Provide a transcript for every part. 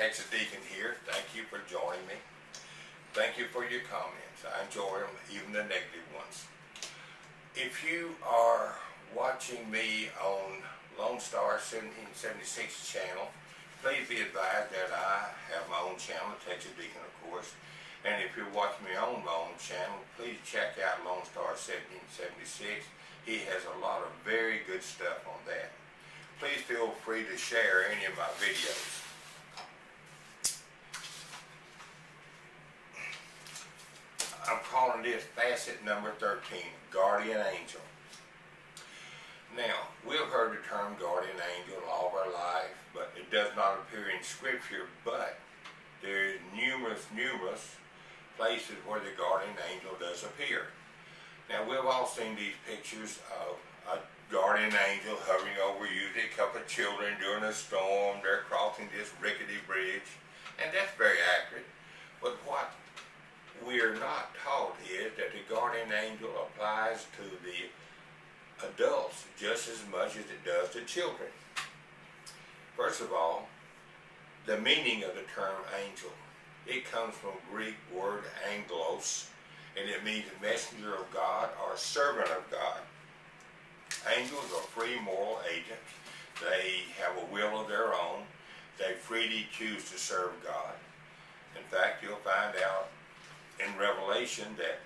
TheTexasDeacon here. Thank you for joining me. Thank you for your comments. I enjoy them, even the negative ones. If you are watching me on Lone Star 1776 channel, please be advised that I have my own channel, TheTexasDeacon, of course. And if you're watching me on my own channel, please check out Lone Star 1776. He has a lot of very good stuff on that. Please feel free to share any of my videos. I'm calling this Facet number 13, Guardian Angel. Now, we've heard the term guardian angel all of our life, but it does not appear in Scripture, but there is numerous places where the guardian angel does appear. Now, we've all seen these pictures of a guardian angel hovering over usually a couple of children during a storm. They're crossing this rickety bridge, and that's very accurate. But what we're not taught is that the guardian angel applies to the adults just as much as it does to children. First of all, the meaning of the term angel. It comes from Greek word angelos, and it means messenger of God or servant of God. Angels are free moral agents. They have a will of their own. They freely choose to serve God. In fact, you'll find out in Revelation that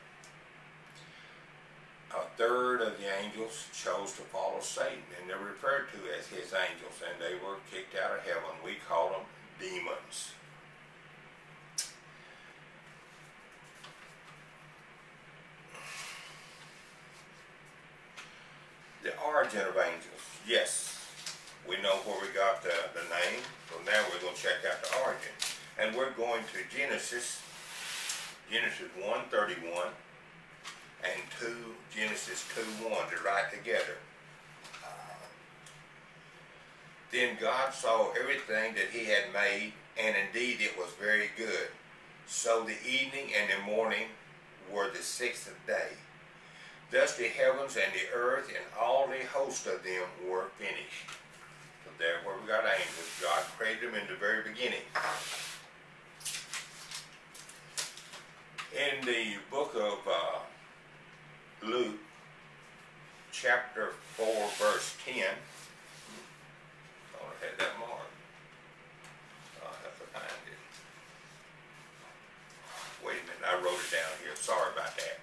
a third of the angels chose to follow Satan, and they're referred to as his angels, and they were kicked out of heaven. We call them demons. The origin of angels. Yes, we know where we got the name, so now we're going to check out the origin. And we're going to Genesis 1:31 and Genesis 2:1, they're right together. Then God saw everything that he had made, and indeed it was very good. So the evening and the morning were the sixth day. Thus the heavens and the earth and all the host of them were finished. So there where we got angels. God created them in the very beginning. In the book of Luke, chapter 4, verse 10, I had that marked. I'll have to find it. Wait a minute, I wrote it down here. Sorry about that.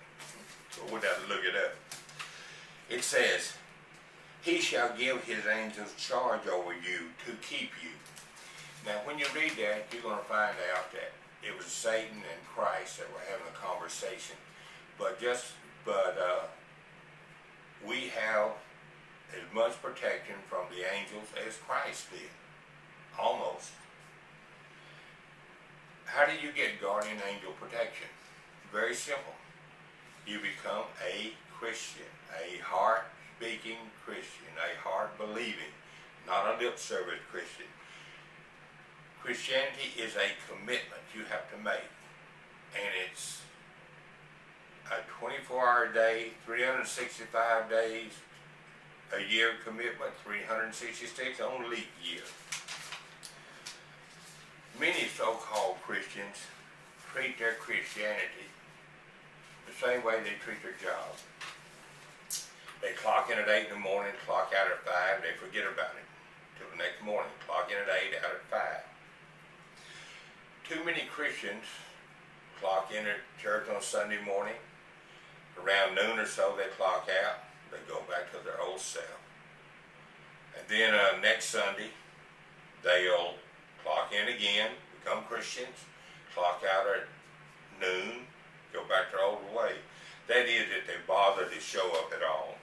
So we'll have to look it up. It says, he shall give his angels charge over you to keep you. Now, when you read that, you're going to find out that it was Satan and Christ that were having a conversation. But we have as much protection from the angels as Christ did. Almost. How do you get guardian angel protection? Very simple. You become a Christian, a heart-speaking Christian, a heart-believing, not a lip-service Christian. Christianity is a commitment you have to make, and it's a 24-hour day, 365 days a year commitment, 366 on leap year. Many so-called Christians treat their Christianity the same way they treat their job. They clock in at 8 in the morning, clock out at 5, they forget about it till the next morning. Clock in at 8, out at 5. Too many Christians clock in at church on Sunday morning. Around noon or so, they clock out. They go back to their old self. And then next Sunday, they'll clock in again, become Christians, clock out at noon, go back their old way. That is, if they bother to show up at all.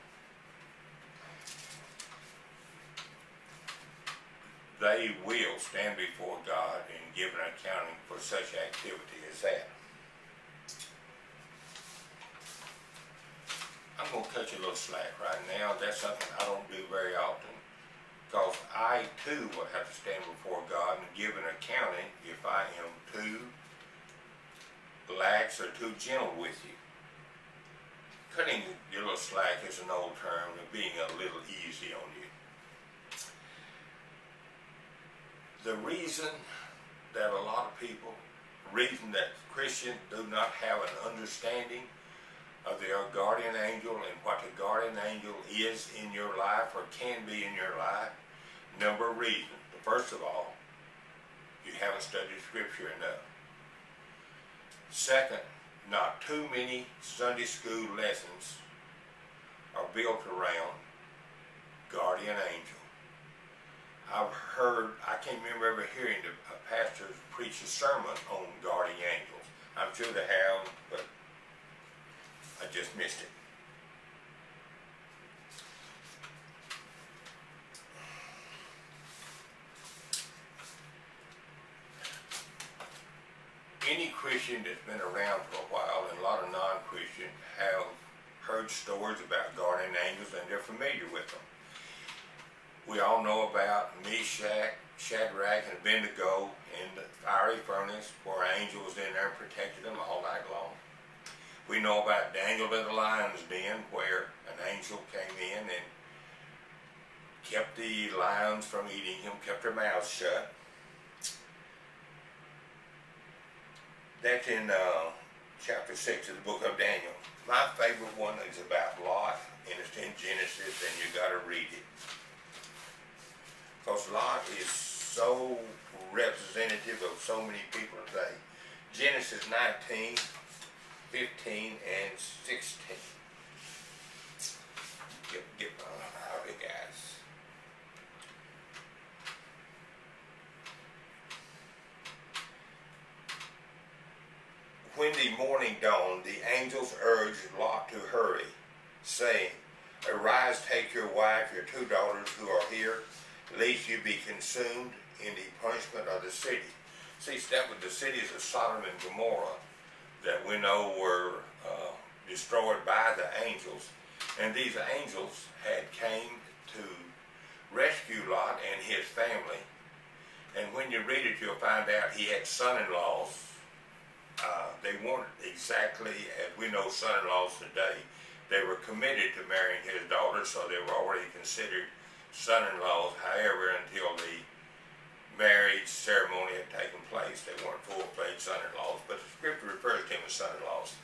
They will stand before God and give an accounting for such activity as that. I'm going to cut you a little slack right now. That's something I don't do very often, because I too will have to stand before God and give an accounting if I am too lax or too gentle with you. Cutting your little slack is an old term of being a little easy on you. The reason that a lot of people, reason that Christians do not have an understanding of their guardian angel and what the guardian angel is in your life or can be in your life. Number of reasons. First of all, you haven't studied Scripture enough. Second, not too many Sunday school lessons are built around guardian angel. I've heard, I can't remember ever hearing a pastor preach a sermon on guardian angels. I'm sure they have, but I just missed it. Any Christian that's been around for a while, and a lot of non-Christians, have heard stories about guardian angels and they're familiar with them. We all know about Meshach, Shadrach, and Abednego in the fiery furnace where an angel was in there and protected them all night long. We know about Daniel in the lion's den where an angel came in and kept the lions from eating him, kept their mouths shut. That's in chapter 6 of the book of Daniel. My favorite one is about Lot, and it's in Genesis, and you got to read it. Because Lot is so representative of so many people today. Genesis 19, 15, and 16. Get out of it, guys. When the morning dawned, the angels urged Lot to hurry, saying, "Arise, take your wife, your 2 daughters who are here, lest you be consumed in the punishment of the city." See, that was the cities of Sodom and Gomorrah that we know were destroyed by the angels. And these angels had came to rescue Lot and his family. And when you read it, you'll find out he had son-in-laws. They weren't exactly as we know son-in-laws today. They were committed to marrying his daughter, so they were already considered son-in-laws. However, until the marriage ceremony had taken place, they weren't full-fledged son-in-laws, but the scripture refers to them as son-in-laws.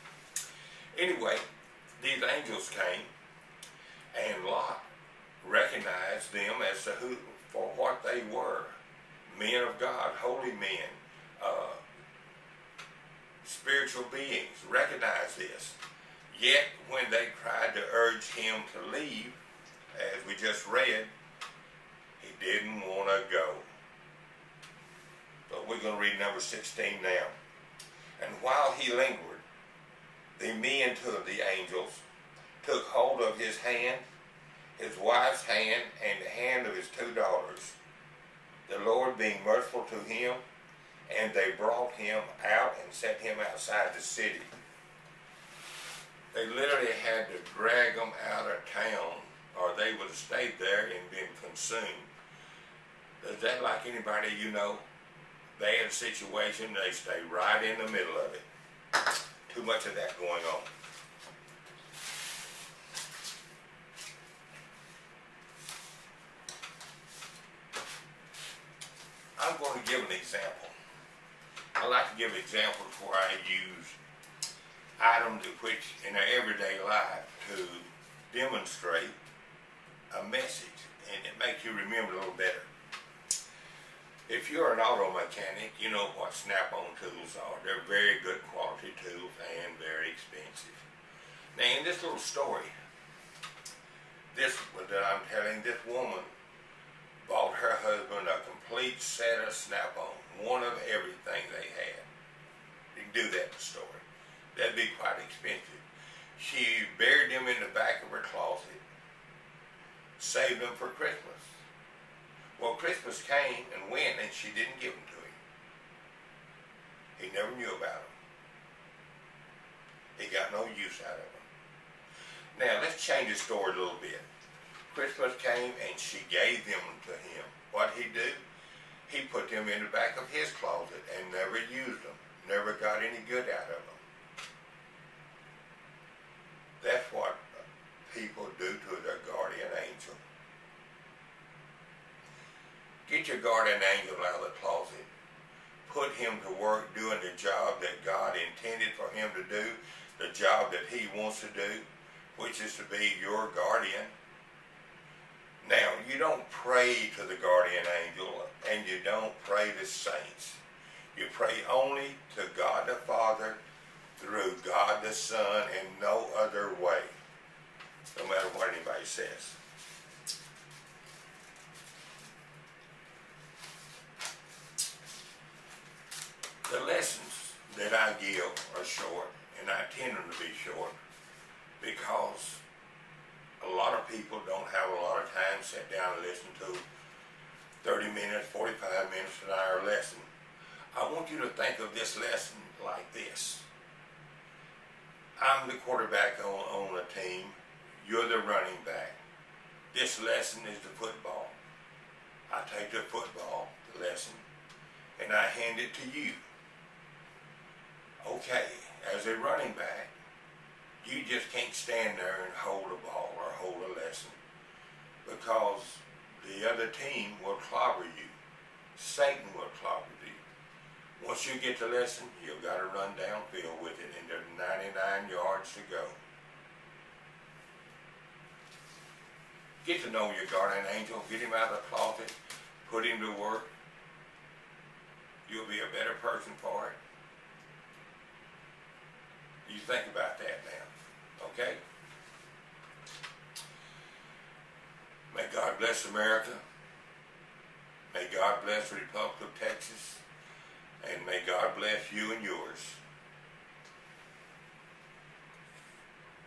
Anyway, these angels came, and Lot recognized them as for what they were. Men of God, holy men, spiritual beings, recognized this. Yet, when they tried to urge him to leave, as we just read, he didn't want to go. But we're going to read number 16 now. And while he lingered, the men of the angels took hold of his hand, his wife's hand, and the hand of his 2 daughters, the Lord being merciful to him, and they brought him out and set him outside the city. They literally had to drag them out of town, or they would have stayed there and been consumed. Is that like anybody you know? Bad situation, they stay right in the middle of it. Too much of that going on. I'm going to give an example. I like to give examples where I use items which in our everyday life to demonstrate a message, and it makes you remember a little better. If you're an auto mechanic, you know what snap-on tools are. They're very good quality tools and very expensive. Now in this little story, this that I'm telling, this woman bought her husband a complete set of snap-on, one of everything they had. You can do that in the story. That'd be quite expensive. She buried them in the back of her closet, saved them for Christmas. Well, Christmas came and went, and she didn't give them to him. He never knew about them. He got no use out of them. Now, let's change the story a little bit. Christmas came, and she gave them to him. What did he do? He put them in the back of his closet and never used them, never got any good out of them. That's what people do to their guardian angel. Get your guardian angel out of the closet. put him to work doing the job that God intended for him to do, the job that he wants to do, which is to be your guardian. Now, you don't pray to the guardian angel and you don't pray to saints. You pray only to God the Father through God the Son and no other way, no matter what anybody says. The lessons that I give are short, and I intend them to be short because a lot of people don't have a lot of time to sit down and listen to 30 minutes, 45 minutes, an hour lesson. I want you to think of this lesson like this. I'm the quarterback on a team. You're the running back. This lesson is the football. I take the football, the lesson, and I hand it to you. Okay, as a running back, you just can't stand there and hold a ball or hold a lesson because the other team will clobber you. Satan will clobber you. Once you get the lesson, you've got to run downfield with it, and there's 99 yards to go. Get to know your guardian angel. Get him out of the closet. Put him to work. You'll be a better person for it. You think about that now, okay? May God bless America. May God bless the Republic of Texas. And may God bless you and yours.